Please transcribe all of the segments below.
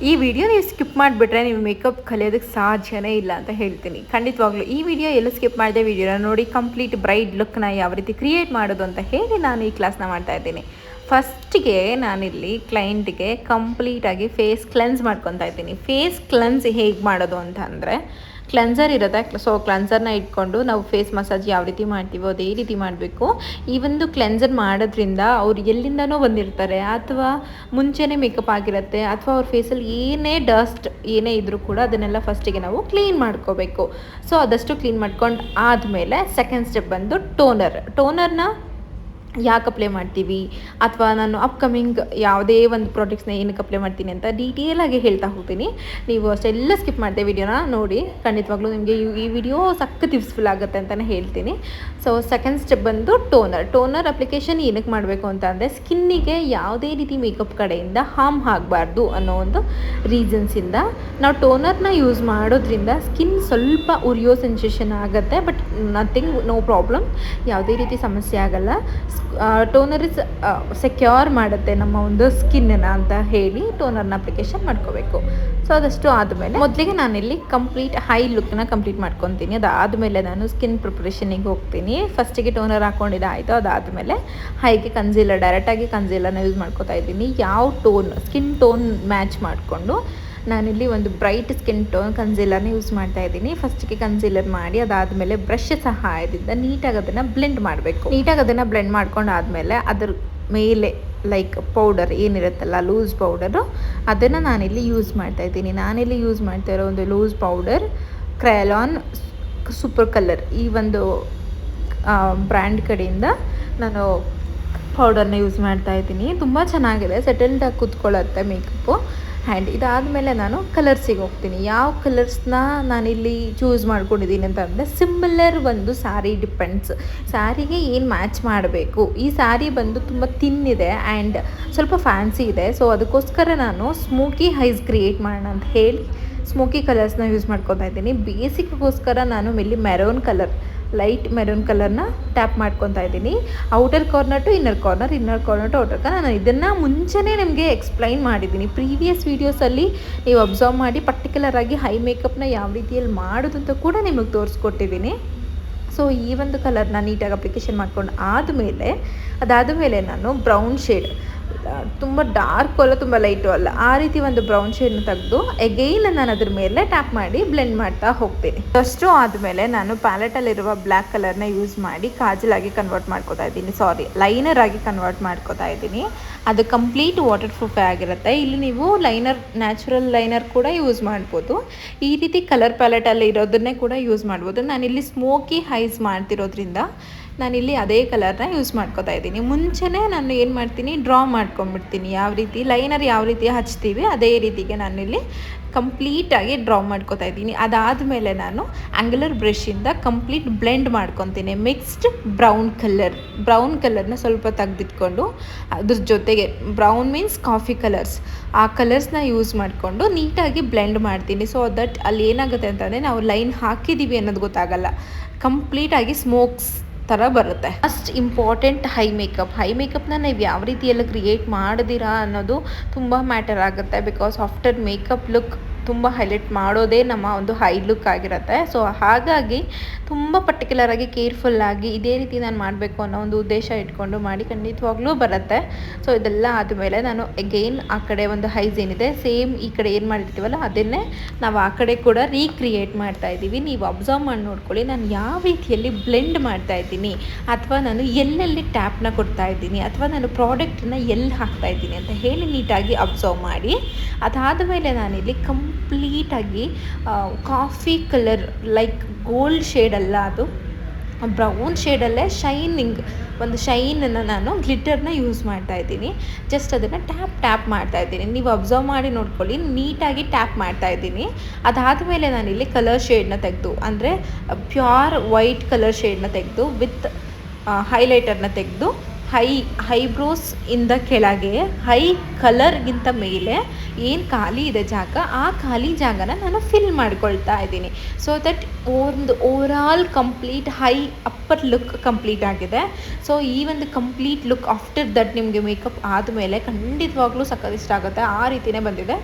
ಈ ವಿಡಿಯೋ ನೀವು ಸ್ಕಿಪ್ ಮಾಡಿಬಿಟ್ರೆ ನೀವು ಮೇಕಪ್ ಕಲಿಯೋದಕ್ಕೆ ಸಾಧ್ಯನೇ ಇಲ್ಲ ಅಂತ ಹೇಳ್ತೀನಿ. ಖಂಡಿತವಾಗ್ಲೂ ಈ ವಿಡಿಯೋ ಎಲ್ಲ ಸ್ಕಿಪ್ ಮಾಡಿದೆ ವಿಡಿಯೋನ ನೋಡಿ ಕಂಪ್ಲೀಟ್ ಬ್ರೈಡ್ ಲುಕ್ನ ಯಾವ ರೀತಿ ಕ್ರಿಯೇಟ್ ಮಾಡೋದು ಅಂತ ಹೇಳಿ ನಾನು ಈ ಕ್ಲಾಸ್ನ ಮಾಡ್ತಾ ಇದ್ದೀನಿ. ಫಸ್ಟಿಗೆ ನಾನಿಲ್ಲಿ ಕ್ಲೈಂಟ್ಗೆ ಕಂಪ್ಲೀಟಾಗಿ ಫೇಸ್ ಕ್ಲೆನ್ಸ್ ಮಾಡ್ಕೊತಾ ಇದ್ದೀನಿ. ಫೇಸ್ ಕ್ಲೆನ್ಸ್ ಹೇಗೆ ಮಾಡೋದು ಅಂತ ಅಂದರೆ, ಕ್ಲೆನ್ಸರ್ ಇರುತ್ತೆ. ಸೊ ಕ್ಲೆನ್ಸರ್ನ ಇಟ್ಕೊಂಡು ನಾವು ಫೇಸ್ ಮಸಾಜ್ ಯಾವ ರೀತಿ ಮಾಡ್ತೀವೋ ಅದೇ ರೀತಿ ಮಾಡಬೇಕು. ಈ ಒಂದು ಕ್ಲೆನ್ಸರ್ ಮಾಡೋದ್ರಿಂದ ಅವ್ರು ಎಲ್ಲಿಂದನೋ ಬಂದಿರ್ತಾರೆ, ಅಥವಾ ಮುಂಚೆನೇ ಮೇಕಪ್ ಆಗಿರುತ್ತೆ, ಅಥವಾ ಅವ್ರ ಫೇಸಲ್ಲಿ ಏನೇ ಡಸ್ಟ್ ಏನೇ ಇದ್ದರೂ ಕೂಡ ಅದನ್ನೆಲ್ಲ ಫಸ್ಟಿಗೆ ನಾವು ಕ್ಲೀನ್ ಮಾಡ್ಕೋಬೇಕು. ಸೊ ಅದಷ್ಟು ಕ್ಲೀನ್ ಮಾಡ್ಕೊಂಡು ಆದಮೇಲೆ ಸೆಕೆಂಡ್ ಸ್ಟೆಪ್ ಬಂದು ಟೋನರ್ನ ಯಾಕೆ ಅಪ್ಲೈ ಮಾಡ್ತೀವಿ, ಅಥವಾ ನಾನು ಅಪ್ಕಮಿಂಗ್ ಯಾವುದೇ ಒಂದು ಪ್ರಾಡಕ್ಟ್ಸ್ನ ಏನಕ್ಕೆ ಅಪ್ಲೈ ಮಾಡ್ತೀನಿ ಅಂತ ಡೀಟೇಲಾಗಿ ಹೇಳ್ತಾ ಹೋಗ್ತೀನಿ. ನೀವು ಅಷ್ಟೆಲ್ಲ ಸ್ಕಿಪ್ ಮಾಡಿದೆ ವಿಡಿಯೋನ ನೋಡಿ. ಖಂಡಿತವಾಗ್ಲೂ ನಿಮಗೆ ಈ ವಿಡಿಯೋ ಸಖತ್ ಯೂಸ್ಫುಲ್ ಆಗುತ್ತೆ ಅಂತಲೇ ಹೇಳ್ತೀನಿ. ಸೊ ಸೆಕೆಂಡ್ ಸ್ಟೆಪ್ ಬಂದು ಟೋನರ್ ಅಪ್ಲಿಕೇಶನ್ ಏನಕ್ಕೆ ಮಾಡಬೇಕು ಅಂತ ಅಂದರೆ, ಸ್ಕಿನ್ನಿಗೆ ಯಾವುದೇ ರೀತಿ ಮೇಕಪ್ ಕಡೆಯಿಂದ ಹಾರ್ಮ್ ಆಗಬಾರ್ದು ಅನ್ನೋ ಒಂದು ರೀಸನ್ಸಿಂದ ನಾವು ಟೋನರ್ನ ಯೂಸ್ ಮಾಡೋದ್ರಿಂದ ಸ್ಕಿನ್ ಸ್ವಲ್ಪ ಉರಿಯೋ ಸೆನ್ಸೇಷನ್ ಆಗುತ್ತೆ, ಬಟ್ ನಥಿಂಗ್, ನೋ ಪ್ರಾಬ್ಲಮ್, ಯಾವುದೇ ರೀತಿ ಸಮಸ್ಯೆ ಆಗಲ್ಲ. ಟೋನರ್ ಇಸ್ ಸೆಕ್ಯೂರ್ ಮಾಡುತ್ತೆ ನಮ್ಮ ಒಂದು ಸ್ಕಿನ್ನ ಅಂತ ಹೇಳಿ ಟೋನರ್ನ ಅಪ್ಲಿಕೇಶನ್ ಮಾಡ್ಕೋಬೇಕು. ಸೊ ಅದಷ್ಟು ಆದಮೇಲೆ ಮೊದಲಿಗೆ ನಾನಿಲ್ಲಿ ಕಂಪ್ಲೀಟ್ ಹೈ ಲುಕ್ನ ಕಂಪ್ಲೀಟ್ ಮಾಡ್ಕೊತೀನಿ. ಅದಾದಮೇಲೆ ನಾನು ಸ್ಕಿನ್ ಪ್ರಿಪ್ರೇಷನಿಗೆ ಹೋಗ್ತೀನಿ. ಫಸ್ಟಿಗೆ ಟೋನರ್ ಹಾಕ್ಕೊಂಡಿದ್ದೆ ಆಯಿತು. ಅದಾದಮೇಲೆ ಹೈಗೆ ಡೈರೆಕ್ಟಾಗಿ ಕನ್ಸೀಲರ್ನ ಯೂಸ್ ಮಾಡ್ಕೋತಾ ಇದ್ದೀನಿ. ಯಾವ ಸ್ಕಿನ್ ಟೋನ್ ಮ್ಯಾಚ್ ಮಾಡಿಕೊಂಡು ನಾನಿಲ್ಲಿ ಒಂದು ಬ್ರೈಟ್ ಸ್ಕಿನ್ ಟೋನ್ ಕನ್ಸೀಲರ್ನ ಯೂಸ್ ಮಾಡ್ತಾ ಇದ್ದೀನಿ. ಫಸ್ಟಿಗೆ ಕನ್ಸೀಲರ್ ಮಾಡಿ ಅದಾದಮೇಲೆ ಬ್ರಷ್ ಸಹಾಯದಿಂದ ನೀಟಾಗಿ ಅದನ್ನು ಬ್ಲೆಂಡ್ ಮಾಡಬೇಕು. ನೀಟಾಗಿ ಅದನ್ನು ಬ್ಲೆಂಡ್ ಮಾಡ್ಕೊಂಡಾದಮೇಲೆ ಅದ್ರ ಮೇಲೆ ಲೈಕ್ ಪೌಡರ್ ಏನಿರುತ್ತಲ್ಲ, ಲೂಸ್ ಪೌಡರು, ಅದನ್ನು ನಾನಿಲ್ಲಿ ಯೂಸ್ ಮಾಡ್ತಾಯಿದ್ದೀನಿ. ನಾನಿಲ್ಲಿ ಯೂಸ್ ಮಾಡ್ತಾ ಇರೋ ಒಂದು ಲೂಸ್ ಪೌಡರ್ ಕ್ರಯಾಲಾನ್ ಸೂಪರ್ ಕಲರ್, ಈ ಒಂದು ಬ್ರ್ಯಾಂಡ್ ಕಡೆಯಿಂದ ನಾನು ಪೌಡರ್ನ ಯೂಸ್ ಮಾಡ್ತಾಯಿದ್ದೀನಿ. ತುಂಬ ಚೆನ್ನಾಗಿದೆ, ಸೆಟಲ್ಡಾಗಿ ಕೂತ್ಕೊಳ್ಳುತ್ತೆ ಮೇಕಪ್ಪು. ಆ್ಯಂಡ್ ಇದಾದಮೇಲೆ ನಾನು ಕಲರ್ಸಿಗೆ ಹೋಗ್ತೀನಿ. ಯಾವ ಕಲರ್ಸ್ನ ನಾನಿಲ್ಲಿ ಚೂಸ್ ಮಾಡ್ಕೊಂಡಿದ್ದೀನಿ ಅಂತಂದರೆ, ಸಿಮಿಲರ್ ಒಂದು ಸ್ಯಾರಿ ಡಿಪೆಂಡ್ಸ್, ಸ್ಯಾರಿಗೆ ಏನು ಮ್ಯಾಚ್ ಮಾಡಬೇಕು. ಈ ಸ್ಯಾರಿ ಬಂದು ತುಂಬ ತಿನ್ ಇದೆ ಆ್ಯಂಡ್ ಸ್ವಲ್ಪ ಫ್ಯಾನ್ಸಿ ಇದೆ. ಸೊ ಅದಕ್ಕೋಸ್ಕರ ನಾನು ಸ್ಮೋಕಿ ಹೈಸ್ ಕ್ರಿಯೇಟ್ ಮಾಡೋಣ ಅಂತ ಹೇಳಿ ಸ್ಮೋಕಿ ಕಲರ್ಸ್ನ ಯೂಸ್ ಮಾಡ್ಕೊತಾ ಇದ್ದೀನಿ. ಬೇಸಿಕ್ಗೋಸ್ಕರ ನಾನು ಇಲ್ಲಿ ಲೈಟ್ ಮೆರೂನ್ ಕಲರ್ನ ಟ್ಯಾಪ್ ಮಾಡ್ಕೊತಾ ಇದ್ದೀನಿ. Outer corner to inner corner to outer corner. ನಾನು ಇದನ್ನು ಮುಂಚೆನೇ ನಿಮಗೆ ಎಕ್ಸ್ಪ್ಲೈನ್ ಮಾಡಿದ್ದೀನಿ ಪ್ರೀವಿಯಸ್ ವೀಡಿಯೋಸಲ್ಲಿ. ನೀವು ಅಬ್ಸರ್ವ್ ಮಾಡಿ, ಪರ್ಟಿಕ್ಯುಲರಾಗಿ ಹೈ ಮೇಕಪ್ನ ಯಾವ ರೀತಿಯಲ್ಲಿ ಮಾಡೋದು ಅಂತ ಕೂಡ ನಿಮಗೆ ತೋರಿಸ್ಕೊಟ್ಟಿದ್ದೀನಿ. ಸೊ ಈ ಒಂದು ಕಲರ್ನ ನೀಟಾಗಿ ಅಪ್ಲಿಕೇಶನ್ ಮಾಡ್ಕೊಂಡು ಅದಾದಮೇಲೆ ನಾನು ಬ್ರೌನ್ ಶೇಡ್, ತುಂಬ ಡಾರ್ಕು ಅಲ್ಲ ತುಂಬ ಲೈಟು ಅಲ್ಲ, ಆ ರೀತಿ ಒಂದು ಬ್ರೌನ್ ಶೇಡ್ನ ತೆಗೆದು ಎಗೈನ್ ನಾನು ಅದ್ರ ಮೇಲೆ ಟ್ಯಾಪ್ ಮಾಡಿ ಬ್ಲೆಂಡ್ ಮಾಡ್ತಾ ಹೋಗ್ತೀನಿ. ಅಷ್ಟು ಆದಮೇಲೆ ನಾನು ಪ್ಯಾಲೆಟಲ್ಲಿರುವ ಬ್ಲ್ಯಾಕ್ ಕಲರ್ನ ಯೂಸ್ ಮಾಡಿ ಕಾಜಲಾಗಿ ಕನ್ವರ್ಟ್ ಮಾಡ್ಕೋತಾ ಇದ್ದೀನಿ, ಲೈನರ್ ಆಗಿ ಕನ್ವರ್ಟ್ ಮಾಡ್ಕೋತಾ ಇದ್ದೀನಿ. ಅದು ಕಂಪ್ಲೀಟ್ ವಾಟರ್ ಪ್ರೂಫೇ ಆಗಿರುತ್ತೆ. ಇಲ್ಲಿ ನೀವು ನ್ಯಾಚುರಲ್ ಲೈನರ್ ಕೂಡ ಯೂಸ್ ಮಾಡ್ಬೋದು. ಈ ರೀತಿ ಕಲರ್ ಪ್ಯಾಲೆಟಲ್ಲಿ ಇರೋದನ್ನೇ ಕೂಡ ಯೂಸ್ ಮಾಡ್ಬೋದು. ನಾನಿಲ್ಲಿ ಸ್ಮೋಕಿ ಹೈಸ್ ಮಾಡ್ತಿರೋದ್ರಿಂದ ನಾನಿಲ್ಲಿ ಅದೇ ಕಲರ್ನ ಯೂಸ್ ಮಾಡ್ಕೋತಾ ಇದ್ದೀನಿ. ಮುಂಚೆನೇ ನಾನು ಏನು ಮಾಡ್ತೀನಿ, ಡ್ರಾ ಮಾಡ್ಕೊಂಡ್ಬಿಡ್ತೀನಿ. ಲೈನರ್ ಯಾವ ರೀತಿ ಹಚ್ತೀವಿ ಅದೇ ರೀತಿಗೆ ನಾನಿಲ್ಲಿ ಕಂಪ್ಲೀಟಾಗಿ ಡ್ರಾ ಮಾಡ್ಕೋತಾ ಇದ್ದೀನಿ. ಅದಾದಮೇಲೆ ನಾನು ಆ್ಯಂಗುಲರ್ ಬ್ರಷಿಂದ ಕಂಪ್ಲೀಟ್ ಬ್ಲೆಂಡ್ ಮಾಡ್ಕೊತೀನಿ. ಮಿಕ್ಸ್ಡ್ ಬ್ರೌನ್ ಕಲರ್ನ ಸ್ವಲ್ಪ ತೆಗೆದಿಟ್ಕೊಂಡು ಅದ್ರ ಜೊತೆಗೆ ಬ್ರೌನ್ ಮೀನ್ಸ್ ಕಾಫಿ ಕಲರ್ಸ್, ಆ ಕಲರ್ಸ್ನ ಯೂಸ್ ಮಾಡಿಕೊಂಡು ನೀಟಾಗಿ ಬ್ಲೆಂಡ್ ಮಾಡ್ತೀನಿ. ಸೊ ದಟ್ ಅಲ್ಲಿ ಏನಾಗುತ್ತೆ ಅಂತಂದರೆ, ನಾವು ಲೈನ್ ಹಾಕಿದ್ದೀವಿ ಅನ್ನೋದು ಗೊತ್ತಾಗಲ್ಲ, ಕಂಪ್ಲೀಟಾಗಿ ಸ್ಮೋಕ್ಸ್ ಥರ ಬರುತ್ತೆ. ಫಸ್ಟ್ ಇಂಪಾರ್ಟೆಂಟ್ ಹೈ ಮೇಕಪ್ನ ನೀವು ಯಾವ ರೀತಿಯೆಲ್ಲ ಕ್ರಿಯೇಟ್ ಮಾಡಿದ್ದೀರಾ ಅನ್ನೋದು ತುಂಬ ಮ್ಯಾಟರ್ ಆಗುತ್ತೆ. ಬಿಕಾಸ್ ಆಫ್ಟರ್ ಮೇಕಪ್ ಲುಕ್ ತುಂಬ ಹೈಲೈಟ್ ಮಾಡೋದೇ ನಮ್ಮ ಒಂದು ಹೈ ಲುಕ್ ಆಗಿರುತ್ತೆ. ಸೊ ಹಾಗಾಗಿ ತುಂಬ ಪರ್ಟಿಕ್ಯುಲರಾಗಿ ಕೇರ್ಫುಲ್ಲಾಗಿ ಇದೇ ರೀತಿ ನಾನು ಮಾಡಬೇಕು ಅನ್ನೋ ಒಂದು ಉದ್ದೇಶ ಇಟ್ಕೊಂಡು ಮಾಡಿ ಖಂಡಿತವಾಗ್ಲೂ ಬರುತ್ತೆ. ಸೊ ಇದೆಲ್ಲ ಆದಮೇಲೆ ನಾನು ಅಗೈನ್ ಆ ಕಡೆ ಒಂದು ಹೈಸ್ ಏನಿದೆ ಸೇಮ್ ಈ ಕಡೆ ಏನು ಮಾಡಿರ್ತೀವಲ್ಲ ಅದನ್ನೇ ನಾವು ಆ ಕಡೆ ಕೂಡ ರೀಕ್ರಿಯೇಟ್ ಮಾಡ್ತಾ ಇದ್ದೀವಿ. ನೀವು ಅಬ್ಸರ್ವ್ ಮಾಡಿ ನೋಡ್ಕೊಳ್ಳಿ, ನಾನು ಯಾವ ರೀತಿಯಲ್ಲಿ ಬ್ಲೆಂಡ್ ಮಾಡ್ತಾ ಇದ್ದೀನಿ, ಅಥವಾ ನಾನು ಎಲ್ಲೆಲ್ಲಿ ಟ್ಯಾಪ್ನ ಕೊಡ್ತಾ ಇದ್ದೀನಿ, ಅಥವಾ ನಾನು ಪ್ರಾಡಕ್ಟನ್ನ ಎಲ್ಲಿ ಹಾಕ್ತಾ ಇದ್ದೀನಿ ಅಂತ ಹೇಳಿ ನೀಟಾಗಿ ಅಬ್ಸರ್ವ್ ಮಾಡಿ. ಅದಾದ ಮೇಲೆ ನಾನಿಲ್ಲಿ ಕಂಪ್ಲೀಟಾಗಿ coffee colour like gold shade ಅಲ್ಲ, ಅದು ಬ್ರೌನ್ ಶೇಡಲ್ಲೇ ಒಂದು ಶೈನನ್ನು ನಾನು ಗ್ಲಿಟರ್ನ ಯೂಸ್ ಮಾಡ್ತಾ ಇದ್ದೀನಿ. ಜಸ್ಟ್ ಅದನ್ನು ಟ್ಯಾಪ್ ಮಾಡ್ತಾ ಇದ್ದೀನಿ. ನೀವು ಅಬ್ಸರ್ವ್ ಮಾಡಿ ನೋಡ್ಕೊಳ್ಳಿ, ನೀಟಾಗಿ ಟ್ಯಾಪ್ ಮಾಡ್ತಾ ಇದ್ದೀನಿ. ಅದಾದಮೇಲೆ ನಾನಿಲ್ಲಿ ಕಲರ್ ಶೇಡ್ನ ತೆಗೆದು, ಅಂದರೆ ಪ್ಯೂರ್ ವೈಟ್ ಕಲರ್ ಶೇಡ್ನ ತೆಗೆದು ವಿತ್ ಹೈಲೈಟರ್ನ ತೆಗೆದು ಐಬ್ರೋಸ್ ಇಂದ ಕೆಳಗೆ ಹೈ ಕಲರ್ಗಿಂತ ಮೇಲೆ ಏನು ಖಾಲಿ ಇದೆ ಜಾಗ, ಆ ಖಾಲಿ ಜಾಗನ ನಾನು ಫಿಲ್ ಮಾಡ್ಕೊಳ್ತಾ ಇದ್ದೀನಿ. ಸೊ ದಟ್ ಒಂದು overall complete high upper look complete ಆಗಿದೆ. ಸೊ ಈ ಒಂದು ಕಂಪ್ಲೀಟ್ ಲುಕ್ ಆಫ್ಟರ್ ದಟ್ ನಿಮಗೆ ಮೇಕಪ್ ಆದಮೇಲೆ ಖಂಡಿತವಾಗ್ಲೂ ಸಖತ್ ಇಷ್ಟ ಆಗುತ್ತೆ. ಆ ರೀತಿಯೇ ಬಂದಿದೆ.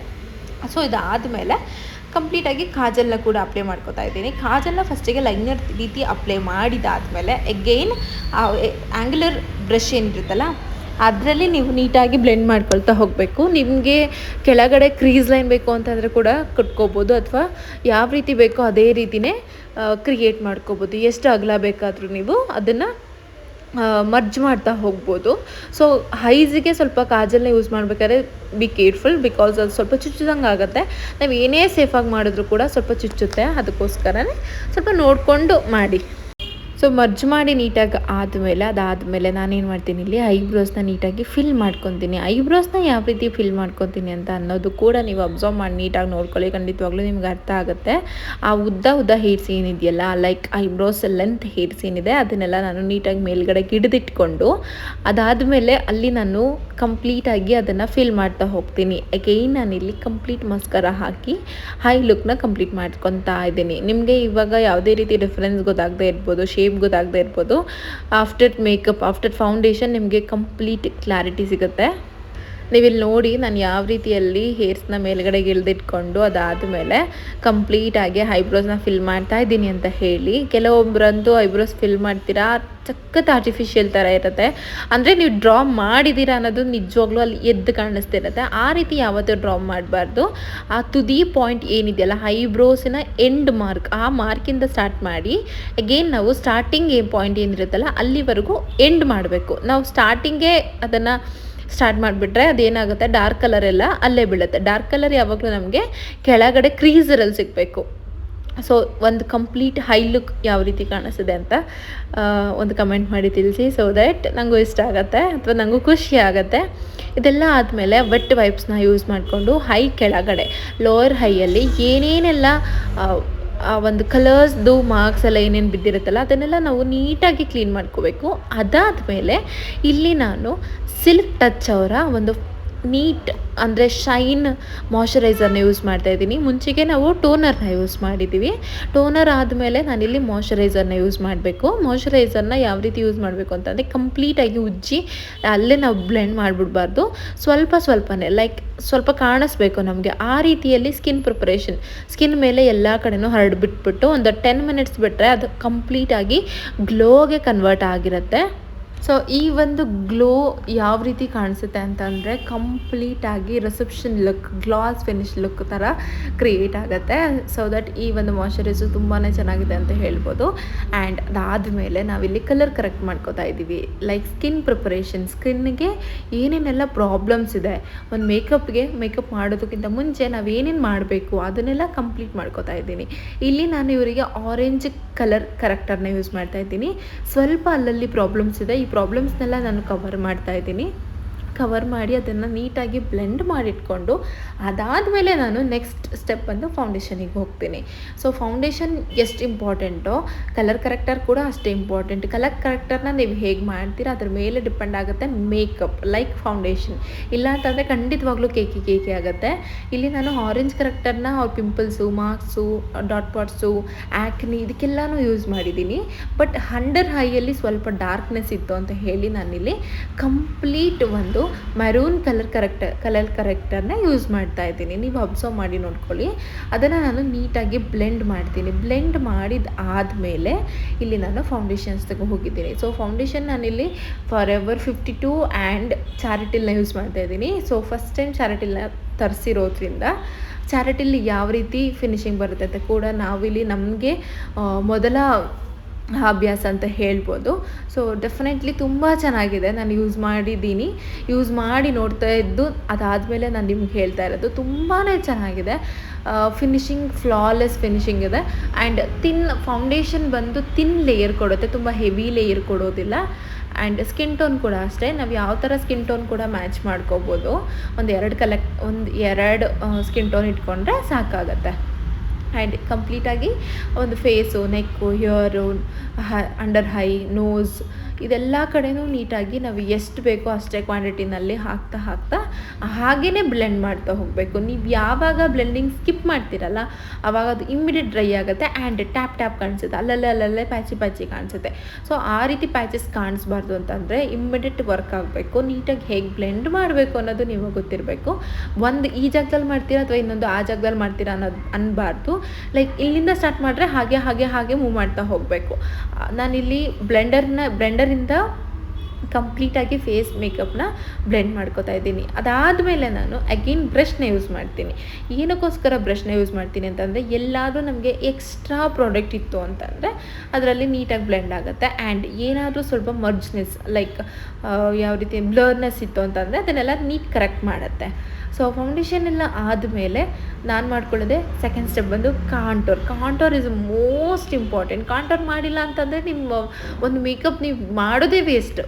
ಸೊ ಇದಾದಮೇಲೆ ಕಂಪ್ಲೀಟಾಗಿ ಕಾಜಲ್ನ ಕೂಡ ಅಪ್ಲೈ ಮಾಡ್ಕೊತಾ ಇದ್ದೀನಿ. ಕಾಜಲ್ನ ಫಸ್ಟಿಗೆ ಲೈನರ್ ರೀತಿ ಅಪ್ಲೈ ಮಾಡಿದಾದಮೇಲೆ ಎಗೈನ್ ಆ್ಯಂಗ್ಯುಲರ್ ಬ್ರಷ್ ಏನಿರುತ್ತಲ್ಲ ಅದರಲ್ಲಿ ನೀವು ನೀಟಾಗಿ ಬ್ಲೆಂಡ್ ಮಾಡ್ಕೊಳ್ತಾ ಹೋಗಬೇಕು. ನಿಮಗೆ ಕೆಳಗಡೆ ಕ್ರೀಸ್ ಲೈನ್ ಬೇಕು ಅಂತಂದರೆ ಕೂಡ ಕಟ್ಕೋಬೋದು, ಅಥವಾ ಯಾವ ರೀತಿ ಬೇಕೋ ಅದೇ ರೀತಿಯೇ ಕ್ರಿಯೇಟ್ ಮಾಡ್ಕೋಬೋದು. ಎಷ್ಟು ಅಗಲ ಬೇಕಾದರೂ ನೀವು ಅದನ್ನು ಮರ್ಜ್ ಮಾಡ್ತಾ ಹೋಗ್ಬೋದು. ಸೊ ಹೈಸಿಗೆ ಸ್ವಲ್ಪ ಕಾಜಲ್ನ ಯೂಸ್ ಮಾಡಬೇಕಾದ್ರೆ ಬಿ ಕೇರ್ಫುಲ್, ಬಿಕಾಸ್ ಅದು ಸ್ವಲ್ಪ ಚುಚ್ಚಿದಂಗೆ ಆಗುತ್ತೆ. ನಾವು ಏನೇ ಸೇಫಾಗಿ ಮಾಡಿದ್ರೂ ಕೂಡ ಸ್ವಲ್ಪ ಚುಚ್ಚುತ್ತೆ, ಅದಕ್ಕೋಸ್ಕರನೇ ಸ್ವಲ್ಪ ನೋಡಿಕೊಂಡು ಮಾಡಿ. ಸೊ ಮರ್ಜ್ ಮಾಡಿ ನೀಟಾಗಿ ಅದಾದಮೇಲೆ ನಾನೇನು ಮಾಡ್ತೀನಿ, ಇಲ್ಲಿ ಐಬ್ರೋಸ್ನ ನೀಟಾಗಿ ಫಿಲ್ ಮಾಡ್ಕೊತೀನಿ. ಐಬ್ರೋಸ್ನ ಯಾವ ರೀತಿ ಫಿಲ್ ಮಾಡ್ಕೊತೀನಿ ಅಂತ ಅನ್ನೋದು ಕೂಡ ನೀವು ಅಬ್ಸರ್ವ್ ಮಾಡಿ ನೀಟಾಗಿ ನೋಡ್ಕೊಳ್ಳಿ. ಖಂಡಿತವಾಗ್ಲೂ ನಿಮ್ಗೆ ಅರ್ಥ ಆಗುತ್ತೆ. ಆ ಉದ್ದ ಹೇರ್ಸ್ ಏನಿದೆಯಲ್ಲ, ಲೈಕ್ ಐಬ್ರೋಸ್ ಲೆಂತ್ ಹೇರ್ಸ್ ಏನಿದೆ ಅದನ್ನೆಲ್ಲ ನಾನು ನೀಟಾಗಿ ಮೇಲ್ಗಡೆ ಹಿಡಿದಿಟ್ಕೊಂಡು ಅದಾದಮೇಲೆ ಅಲ್ಲಿ ನಾನು ಕಂಪ್ಲೀಟಾಗಿ ಅದನ್ನು ಫಿಲ್ ಮಾಡ್ತಾ ಹೋಗ್ತೀನಿ. ಅಗೈನ್ ನಾನಿಲ್ಲಿ ಕಂಪ್ಲೀಟ್ ಮಸ್ಕರ ಹಾಕಿ ಹೈ ಲುಕ್ನ ಕಂಪ್ಲೀಟ್ ಮಾಡ್ಕೊತಾ ಇದ್ದೀನಿ. ನಿಮಗೆ ಇವಾಗ ಯಾವುದೇ ರೀತಿ ಡಿಫ್ರೆನ್ಸ್ ಗೊತ್ತಾಗದೇ ಇರ್ಬೋದು, ಶೇಪ್ ಗೊತ್ತಾಗದೇ ಇರ್ಬೋದು. ಆಫ್ಟರ್ ಮೇಕಪ್, ಆಫ್ಟರ್ ಫೌಂಡೇಶನ್ ನಿಮಗೆ ಕಂಪ್ಲೀಟ್ ಕ್ಲಾರಿಟಿ ಸಿಗುತ್ತೆ. ನೀವಿಲ್ಲಿ ನೋಡಿ ನಾನು ಯಾವ ರೀತಿಯಲ್ಲಿ ಹೇರ್ಸ್ನ ಮೇಲ್ಗಡೆ ಇಳಿದಿಟ್ಕೊಂಡು ಅದಾದಮೇಲೆ ಕಂಪ್ಲೀಟಾಗಿ ಐಬ್ರೋಸ್ನ ಫಿಲ್ ಮಾಡ್ತಾ ಇದ್ದೀನಿ ಅಂತ ಹೇಳಿ. ಕೆಲವೊಬ್ಬರಂತೂ ಐಬ್ರೋಸ್ ಫಿಲ್ ಮಾಡ್ತೀರಾ ಸಖತ್ ಆರ್ಟಿಫಿಷಿಯಲ್ ಥರ ಇರುತ್ತೆ, ಅಂದರೆ ನೀವು ಡ್ರಾ ಮಾಡಿದ್ದೀರಾ ಅನ್ನೋದು ನಿಜವಾಗ್ಲೂ ಅಲ್ಲಿ ಎದ್ದು ಕಾಣಿಸ್ತಿರುತ್ತೆ. ಆ ರೀತಿ ಯಾವತ್ತೂ ಡ್ರಾ ಮಾಡಬಾರ್ದು. ಆ ತುದಿ ಪಾಯಿಂಟ್ ಏನಿದೆಯಲ್ಲ, ಐಬ್ರೋಸಿನ ಎಂಡ್ ಮಾರ್ಕ್, ಆ ಮಾರ್ಕಿಂದ ಸ್ಟಾರ್ಟ್ ಮಾಡಿ ಅಗೇನ್ ನಾವು ಸ್ಟಾರ್ಟಿಂಗ್ ಪಾಯಿಂಟ್ ಏನಿರುತ್ತಲ್ಲ ಅಲ್ಲಿವರೆಗೂ ಎಂಡ್ ಮಾಡಬೇಕು. ನಾವು ಸ್ಟಾರ್ಟಿಂಗೇ ಅದನ್ನು ಸ್ಟಾರ್ಟ್ ಮಾಡಿಬಿಟ್ರೆ ಅದೇನಾಗುತ್ತೆ, ಡಾರ್ಕ್ ಕಲರ್ ಎಲ್ಲ ಅಲ್ಲೇ ಬೀಳುತ್ತೆ. ಡಾರ್ಕ್ ಕಲರ್ ಯಾವಾಗಲೂ ನಮಗೆ ಕೆಳಗಡೆ ಕ್ರೀಸರಲ್ಲಿ ಸಿಗಬೇಕು. ಸೊ ಒಂದು ಕಂಪ್ಲೀಟ್ ಹೈ ಲುಕ್ ಯಾವ ರೀತಿ ಕಾಣಿಸ್ತಿದೆ ಅಂತ ಒಂದು ಕಮೆಂಟ್ ಮಾಡಿ ತಿಳಿಸಿ. ಸೊ ದ್ಯಾಟ್ ನನಗೂ ಇಷ್ಟ ಆಗುತ್ತೆ ಅಥವಾ ನನಗೂ ಖುಷಿ ಆಗುತ್ತೆ. ಇದೆಲ್ಲ ಆದಮೇಲೆ ವೆಟ್ ವೈಪ್ಸ್ನ ಯೂಸ್ ಮಾಡಿಕೊಂಡು ಹೈ ಕೆಳಗಡೆ ಲೋಯರ್ ಹೈಯಲ್ಲಿ ಏನೇನೆಲ್ಲ ಒಂದು ಕಲರ್ಸ್ದು ಮಾರ್ಕ್ಸ್ ಎಲ್ಲ ಏನೇನು ಬಿದ್ದಿರುತ್ತಲ್ಲ ಅದನ್ನೆಲ್ಲ ನಾವು ನೀಟಾಗಿ ಕ್ಲೀನ್ ಮಾಡ್ಕೋಬೇಕು. ಅದಾದಮೇಲೆ ಇಲ್ಲಿ ನಾನು ಸಿಲ್ಕ್ ಟಚ್ ಅವರ ಒಂದು ನೀಟ್ ಅಂದರೆ ಶೈನ್ ಮಾಯ್ಶ್ಚರೈಸರ್ನ ಯೂಸ್ ಮಾಡ್ತಾಯಿದ್ದೀನಿ. ಮುಂಚೆಗೆ ನಾವು ಟೋನರ್ನ ಯೂಸ್ ಮಾಡಿದ್ದೀವಿ. ಟೋನರ್ ಆದಮೇಲೆ ನಾನಿಲ್ಲಿ ಮಾಯ್ಶ್ಚರೈಸರ್ನ ಯೂಸ್ ಮಾಡಬೇಕು. ಮಾಯ್ಶ್ಚರೈಸರ್ನ ಯಾವ ರೀತಿ ಯೂಸ್ ಮಾಡಬೇಕು ಅಂತಂದರೆ ಕಂಪ್ಲೀಟಾಗಿ ಉಜ್ಜಿ ಅಲ್ಲೇ ನಾವು ಬ್ಲೆಂಡ್ ಮಾಡಿಬಿಡ್ಬಾರ್ದು. ಸ್ವಲ್ಪನೇ ಲೈಕ್ ಸ್ವಲ್ಪ ಕಾಣಿಸ್ಬೇಕು ನಮಗೆ, ಆ ರೀತಿಯಲ್ಲಿ ಸ್ಕಿನ್ ಪ್ರಿಪರೇಷನ್ ಸ್ಕಿನ್ ಮೇಲೆ ಎಲ್ಲ ಕಡೆನೂ ಹರಡ್ಬಿಟ್ಬಿಟ್ಟು ಒಂದು 10 ಮಿನಿಟ್ಸ್ ಬಿಟ್ಟರೆ ಅದು ಕಂಪ್ಲೀಟಾಗಿ ಗ್ಲೋಗೆ ಕನ್ವರ್ಟ್ ಆಗಿರುತ್ತೆ. ಸೊ ಈ ಒಂದು ಗ್ಲೋ ಯಾವ ರೀತಿ ಕಾಣಿಸುತ್ತೆ ಅಂತಂದರೆ ಕಂಪ್ಲೀಟಾಗಿ reception look, glass finish look ಥರ ಕ್ರಿಯೇಟ್ ಆಗುತ್ತೆ. ಸೊ ದಟ್ ಈ ಒಂದು ಮಾಯ್ಶ್ಚರೈಸರ್ ತುಂಬಾ ಚೆನ್ನಾಗಿದೆ ಅಂತ ಹೇಳ್ಬೋದು. ಆ್ಯಂಡ್ ಅದಾದಮೇಲೆ ನಾವಿಲ್ಲಿ ಕಲರ್ ಕರೆಕ್ಟ್ ಮಾಡ್ಕೋತಾ ಇದ್ದೀವಿ. ಲೈಕ್ ಸ್ಕಿನ್ ಪ್ರಿಪರೇಷನ್, ಸ್ಕಿನ್ನಿಗೆ ಏನೇನೆಲ್ಲ ಪ್ರಾಬ್ಲಮ್ಸ್ ಇದೆ, ಒಂದು ಮೇಕಪ್ ಮಾಡೋದಕ್ಕಿಂತ ಮುಂಚೆ ನಾವೇನೇನು ಮಾಡಬೇಕು ಅದನ್ನೆಲ್ಲ ಕಂಪ್ಲೀಟ್ ಮಾಡ್ಕೋತಾ ಇದ್ದೀನಿ. ಇಲ್ಲಿ ನಾನು ಇವರಿಗೆ ಆರೆಂಜ್ ಕಲರ್ ಕರೆಕ್ಟರ್ನ ಯೂಸ್ ಮಾಡ್ತಾ ಇದ್ದೀನಿ. ಸ್ವಲ್ಪ ಅಲ್ಲಲ್ಲಿ ಪ್ರಾಬ್ಲಮ್ಸ್ ಇದೆ, ಈ ಪ್ರಾಬ್ಲಮ್ಸ್ನೆಲ್ಲ ನಾನು ಕವರ್ ಮಾಡ್ತಾ ಇದ್ದೀನಿ. ಕವರ್ ಮಾಡಿ ಅದನ್ನು ನೀಟಾಗಿ ಬ್ಲೆಂಡ್ ಮಾಡಿಟ್ಕೊಂಡು ಅದಾದಮೇಲೆ ನಾನು ನೆಕ್ಸ್ಟ್ ಸ್ಟೆಪ್ ಬಂದು ಫೌಂಡೇಶನಿಗೆ ಹೋಗ್ತೀನಿ. ಸೊ ಫೌಂಡೇಶನ್ ಎಷ್ಟು ಇಂಪಾರ್ಟೆಂಟೋ ಕಲರ್ ಕರೆಕ್ಟರ್ ಕೂಡ ಅಷ್ಟೇ ಇಂಪಾರ್ಟೆಂಟ್. ಕಲರ್ ಕರೆಕ್ಟರ್ನ ನೀವು ಹೇಗೆ ಮಾಡ್ತೀರಾ ಅದ್ರ ಮೇಲೆ ಡಿಪೆಂಡ್ ಆಗುತ್ತೆ ಮೇಕಪ್. ಲೈಕ್ ಫೌಂಡೇಶನ್ ಇಲ್ಲ ಅಂತಂದರೆ ಖಂಡಿತವಾಗ್ಲೂ ಕೇಕಿ ಆಗುತ್ತೆ. ಇಲ್ಲಿ ನಾನು ಆರೆಂಜ್ ಕರೆಕ್ಟರ್ನ ಅವ್ರ ಪಿಂಪಲ್ಸು, ಮಾರ್ಕ್ಸು, ಡಾಟ್ ಪಾಟ್ಸು, ಆ್ಯಕ್ನಿ ಇದಕ್ಕೆಲ್ಲನೂ ಯೂಸ್ ಮಾಡಿದ್ದೀನಿ. ಬಟ್ ಅಂಡರ್ ಹೈಯಲ್ಲಿ ಸ್ವಲ್ಪ ಡಾರ್ಕ್ನೆಸ್ ಇತ್ತು ಅಂತ ಹೇಳಿ ನಾನಿಲ್ಲಿ ಕಂಪ್ಲೀಟ್ ಒಂದು ಮೆರೂನ್ ಕಲರ್ ಕರೆಕ್ಟರ್ನ ಯೂಸ್ ಮಾಡ್ತಾ ಇದ್ದೀನಿ. ನೀವು ಅಬ್ಸರ್ವ್ ಮಾಡಿ ನೋಡ್ಕೊಳ್ಳಿ. ಅದನ್ನು ನಾನು ನೀಟಾಗಿ ಬ್ಲೆಂಡ್ ಮಾಡ್ತೀನಿ. ಬ್ಲೆಂಡ್ ಮಾಡಿದ ಆದಮೇಲೆ ಇಲ್ಲಿ ನಾನು ಫೌಂಡೇಶನ್ಸ್ ಹೋಗಿದ್ದೀನಿ. ಸೊ ಫೌಂಡೇಶನ್ ನಾನಿಲ್ಲಿ ಫಾರೆವರ್ 52 ಆ್ಯಂಡ್ ಚಾರಿಟಿಲ್ನ ಯೂಸ್ ಮಾಡ್ತಾ ಇದ್ದೀನಿ. ಸೊ ಫಸ್ಟ್ ಟೈಮ್ ಚಾರಿಟಿಲ್ನ ತರಿಸಿರೋದ್ರಿಂದ ಚಾರಿಟಿಲ್ ಯಾವ ರೀತಿ ಫಿನಿಶಿಂಗ್ ಬರುತ್ತೆ ಅಂತ ಕೂಡ ನಾವಿಲ್ಲಿ ನಮಗೆ ಮೊದಲ ಅಭ್ಯಾಸ ಅಂತ ಹೇಳ್ಬೋದು. ಸೊ ಡೆಫಿನೆಟ್ಲಿ ತುಂಬ ಚೆನ್ನಾಗಿದೆ. ನಾನು ಯೂಸ್ ಮಾಡಿ ನೋಡ್ತಾ ಇದ್ದು ಅದಾದಮೇಲೆ ನಾನು ನಿಮ್ಗೆ ಹೇಳ್ತಾ ಇರೋದು ತುಂಬಾ ಚೆನ್ನಾಗಿದೆ. ಫಿನಿಶಿಂಗ್ ಫ್ಲಾಲೆಸ್ ಫಿನಿಶಿಂಗ್ ಇದೆ. ಆ್ಯಂಡ್ ಫೌಂಡೇಶನ್ ಬಂದು ಥಿನ್ ಲೇಯರ್ ಕೊಡುತ್ತೆ, ತುಂಬ ಹೆವಿ ಲೇಯರ್ ಕೊಡೋದಿಲ್ಲ. ಆ್ಯಂಡ್ ಸ್ಕಿನ್ ಟೋನ್ ಕೂಡ ಅಷ್ಟೇ, ನಾವು ಯಾವ ಥರ ಸ್ಕಿನ್ ಟೋನ್ ಕೂಡ ಮ್ಯಾಚ್ ಮಾಡ್ಕೋಬೋದು. ಒಂದು ಎರಡು ಸ್ಕಿನ್ ಟೋನ್ ಇಟ್ಕೊಂಡ್ರೆ ಸಾಕಾಗತ್ತೆ. ಆ್ಯಂಡ್ ಕಂಪ್ಲೀಟಾಗಿ ಒಂದು ಫೇಸು, ನೆಕ್ಕು, ಇಯರು, ಅಂಡರ್ ಹೈ, ನೋಸ್ ಇದೆಲ್ಲ ಕಡೆನೂ ನೀಟಾಗಿ ನಾವು ಎಷ್ಟು ಬೇಕೋ ಅಷ್ಟೇ ಕ್ವಾಂಟಿಟಿನಲ್ಲಿ ಹಾಕ್ತಾ ಹಾಗೇ ಬ್ಲೆಂಡ್ ಮಾಡ್ತಾ ಹೋಗಬೇಕು. ನೀವು ಯಾವಾಗ ಬ್ಲೆಂಡಿಂಗ್ ಸ್ಕಿಪ್ ಮಾಡ್ತೀರಲ್ಲ ಆವಾಗ ಅದು ಇಮ್ಮಿಡಿಯೇಟ್ ಡ್ರೈ ಆಗುತ್ತೆ ಆ್ಯಂಡ್ ಟ್ಯಾಪ್ ಕಾಣಿಸುತ್ತೆ, ಅಲ್ಲಲ್ಲೇ ಪ್ಯಾಚಿ ಕಾಣಿಸುತ್ತೆ. ಸೊ ಆ ರೀತಿ ಪ್ಯಾಚಸ್ ಕಾಣಿಸ್ಬಾರ್ದು ಅಂತಂದರೆ ಇಮ್ಮಿಡಿಯೇಟ್ ವರ್ಕ್ ಆಗಬೇಕು. ನೀಟಾಗಿ ಹೇಗೆ ಬ್ಲೆಂಡ್ ಮಾಡಬೇಕು ಅನ್ನೋದು ನಿಮಗೆ ಗೊತ್ತಿರಬೇಕು. ಒಂದು ಈ ಜಾಗದಲ್ಲಿ ಮಾಡ್ತೀರಾ ಅಥವಾ ಇನ್ನೊಂದು ಆ ಜಾಗದಲ್ಲಿ ಮಾಡ್ತೀರಾ ಅನ್ನೋದು ಅನ್ಬಾರ್ದು. ಲೈಕ್ ಇಲ್ಲಿಂದ ಸ್ಟಾರ್ಟ್ ಮಾಡಿದ್ರೆ ಹಾಗೆ ಮೂವ್ ಮಾಡ್ತಾ ಹೋಗಬೇಕು. ನಾನಿಲ್ಲಿ ಬ್ಲೆಂಡರಿಂದ ಕಂಪ್ಲೀಟಾಗಿ ಫೇಸ್ ಮೇಕಪ್ನ ಬ್ಲೆಂಡ್ ಮಾಡ್ಕೋತಾ ಇದ್ದೀನಿ. ಅದಾದಮೇಲೆ ನಾನು ಅಗೇನ್ ಬ್ರಷ್ನ ಯೂಸ್ ಮಾಡ್ತೀನಿ. ಏನಕ್ಕೋಸ್ಕರ ಬ್ರಷ್ನ ಯೂಸ್ ಮಾಡ್ತೀನಿ ಅಂತಂದರೆ ಎಲ್ಲಾದರೂ ನಮಗೆ ಎಕ್ಸ್ಟ್ರಾ ಪ್ರಾಡಕ್ಟ್ ಇತ್ತು ಅಂತಂದರೆ ಅದರಲ್ಲಿ ನೀಟಾಗಿ ಬ್ಲೆಂಡ್ ಆಗುತ್ತೆ. ಆ್ಯಂಡ್ ಏನಾದರೂ ಸ್ವಲ್ಪ ಮರ್ಜ್ನೆಸ್ ಲೈಕ್ ಯಾವ ರೀತಿ ಬ್ಲರ್ನೆಸ್ ಇತ್ತು ಅಂತಂದರೆ ಅದನ್ನೆಲ್ಲ ನೀಟ್ ಕರೆಕ್ಟ್ ಮಾಡುತ್ತೆ. ಸೊ ಫೌಂಡೇಶನ್ ಎಲ್ಲ ಆದಮೇಲೆ ನಾನು ಮಾಡ್ಕೊಳ್ಳೋದೆ ಸೆಕೆಂಡ್ ಸ್ಟೆಪ್ ಬಂದು contour is most important. Contour ಮಾಡಿಲ್ಲ ಅಂತಂದರೆ ನಿಮ್ಮ ಒಂದು ಮೇಕಪ್ ನೀವು ಮಾಡೋದೇ ವೇಸ್ಟ್.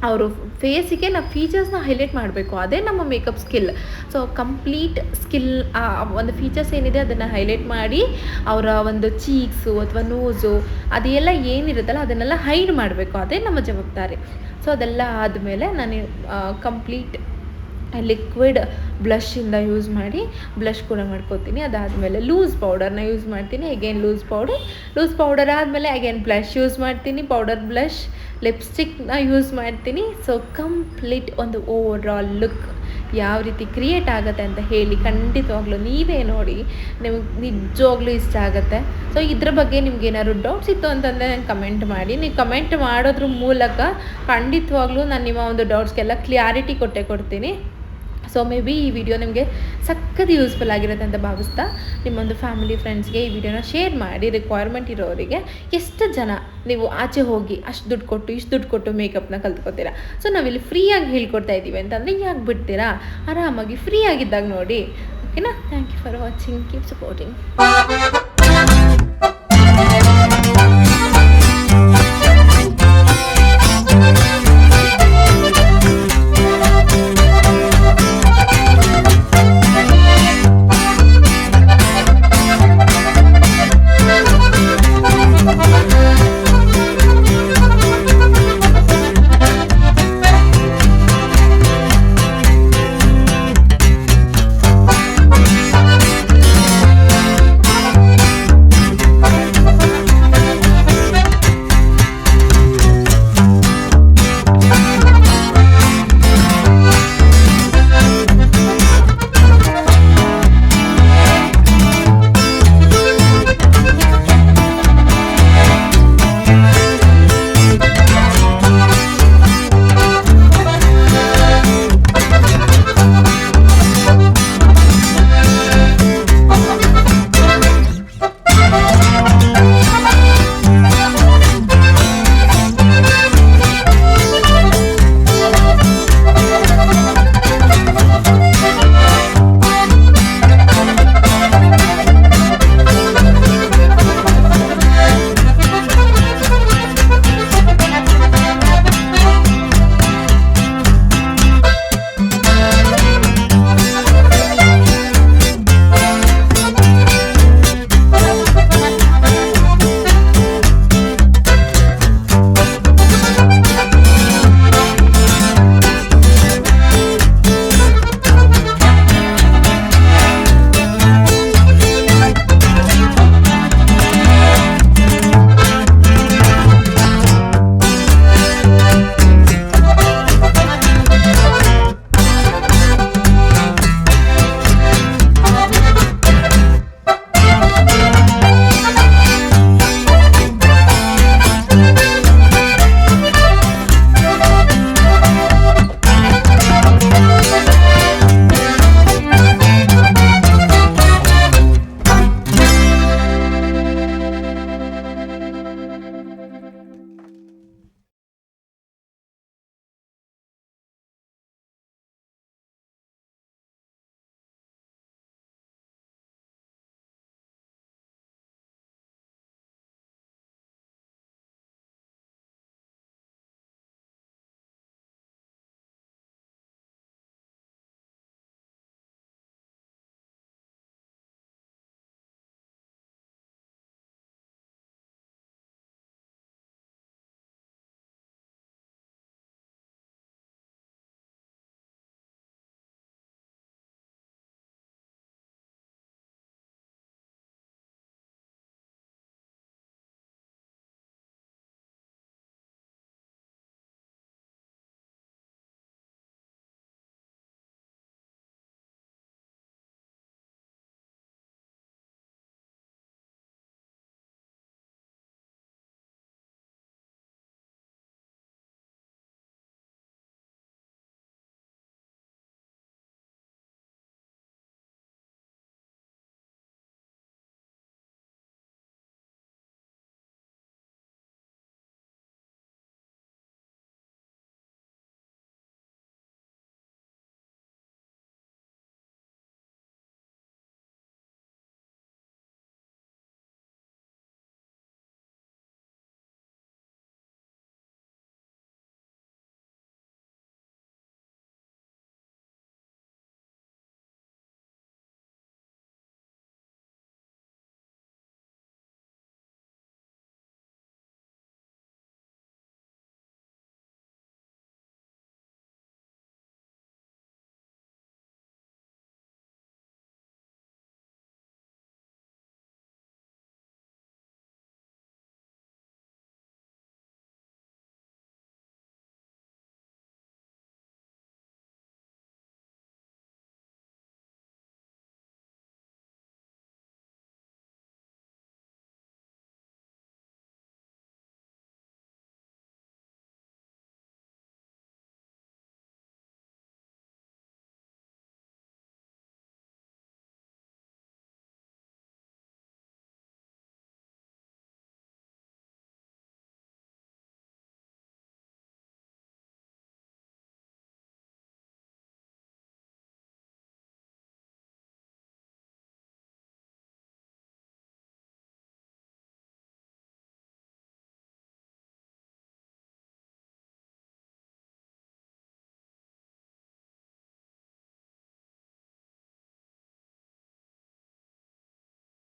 ಅವರು ಫೇಸಿಗೆ ನಾವು ಫೀಚರ್ಸ್ನ ಹೈಲೈಟ್ ಮಾಡಬೇಕು, ಅದೇ ನಮ್ಮ makeup skill. So complete skill ಒಂದು ಫೀಚರ್ಸ್ ಏನಿದೆ ಅದನ್ನು ಹೈಲೈಟ್ ಮಾಡಿ ಅವರ ಒಂದು ಚೀಕ್ಸು ಅಥವಾ ನೋಸು ಅದೆಲ್ಲ ಏನಿರುತ್ತಲ್ಲ ಅದನ್ನೆಲ್ಲ ಹೈಡ್ ಮಾಡಬೇಕು, ಅದೇ ನಮ್ಮ ಜವಾಬ್ದಾರಿ. ಸೊ ಅದೆಲ್ಲ ಆದಮೇಲೆ ನಾನು ಕಂಪ್ಲೀಟ್ ಲಿಕ್ವಿಡ್ ಬ್ಲಷಿಂದ ಯೂಸ್ ಮಾಡಿ ಬ್ಲಷ್ ಕೂಡ ಮಾಡ್ಕೋತೀನಿ. ಅದಾದಮೇಲೆ ಲೂಸ್ ಪೌಡರ್ನ ಯೂಸ್ ಮಾಡ್ತೀನಿ. ಅಗೇನ್ ಲೂಸ್ ಪೌಡರ್ ಆದಮೇಲೆ ಅಗೇನ್ ಬ್ಲಷ್ ಯೂಸ್ ಮಾಡ್ತೀನಿ, ಪೌಡರ್ ಬ್ಲಷ್, ಲಿಪ್ಸ್ಟಿಕ್ನ ಯೂಸ್ ಮಾಡ್ತೀನಿ. ಸೊ ಕಂಪ್ಲೀಟ್ ಒಂದು ಓವರಾಲ್ ಲುಕ್ ಯಾವ ರೀತಿ ಕ್ರಿಯೇಟ್ ಆಗುತ್ತೆ ಅಂತ ಹೇಳಿ ಖಂಡಿತವಾಗ್ಲೂ ನೀವೇ ನೋಡಿ, ನಿಮಗೆ ನಿಜವಾಗ್ಲೂ ಇಷ್ಟ ಆಗುತ್ತೆ. ಸೊ ಇದ್ರ ಬಗ್ಗೆ ನಿಮ್ಗೆ ಏನಾದ್ರು ಡೌಟ್ಸ್ ಇತ್ತು ಅಂತಂದರೆ ನಂಗೆ ಕಮೆಂಟ್ ಮಾಡಿ. ನೀವು ಕಮೆಂಟ್ ಮಾಡೋದ್ರ ಮೂಲಕ ಖಂಡಿತವಾಗ್ಲೂ ನಾನು ನಿಮ್ಮ ಒಂದು ಡೌಟ್ಸ್ಗೆಲ್ಲ ಕ್ಲಿಯಾರಿಟಿ ಕೊಡ್ತೀನಿ. ಸೊ ಮೇ ಬಿ ಈ ವಿಡಿಯೋ ನಿಮಗೆ ಸಖತ್ ಯೂಸ್ಫುಲ್ ಆಗಿರುತ್ತೆ ಅಂತ ಭಾವಿಸ್ತಾ ನಿಮ್ಮೊಂದು ಫ್ಯಾಮಿಲಿ ಫ್ರೆಂಡ್ಸ್ಗೆ ಈ ವಿಡಿಯೋನ ಶೇರ್ ಮಾಡಿ. ರಿಕ್ವೈರ್ಮೆಂಟ್ ಇರೋರಿಗೆ ಎಷ್ಟು ಜನ ನೀವು ಆಚೆ ಹೋಗಿ ಇಷ್ಟು ದುಡ್ಡು ಕೊಟ್ಟು ಮೇಕಪ್ನ ಕಲ್ತ್ಕೊತೀರಾ. ಸೊ ನಾವಿಲ್ಲಿ ಫ್ರೀಯಾಗಿ ಹೇಳ್ಕೊಡ್ತಾ ಇದ್ದೀವಿ ಅಂತಂದರೆ ಯಾಕೆ ಬಿಡ್ತೀರಾ, ಆರಾಮಾಗಿ ಫ್ರೀ ಆಗಿದ್ದಾಗ ನೋಡಿ. ಓಕೆನಾ? Thank you for watching, keep supporting.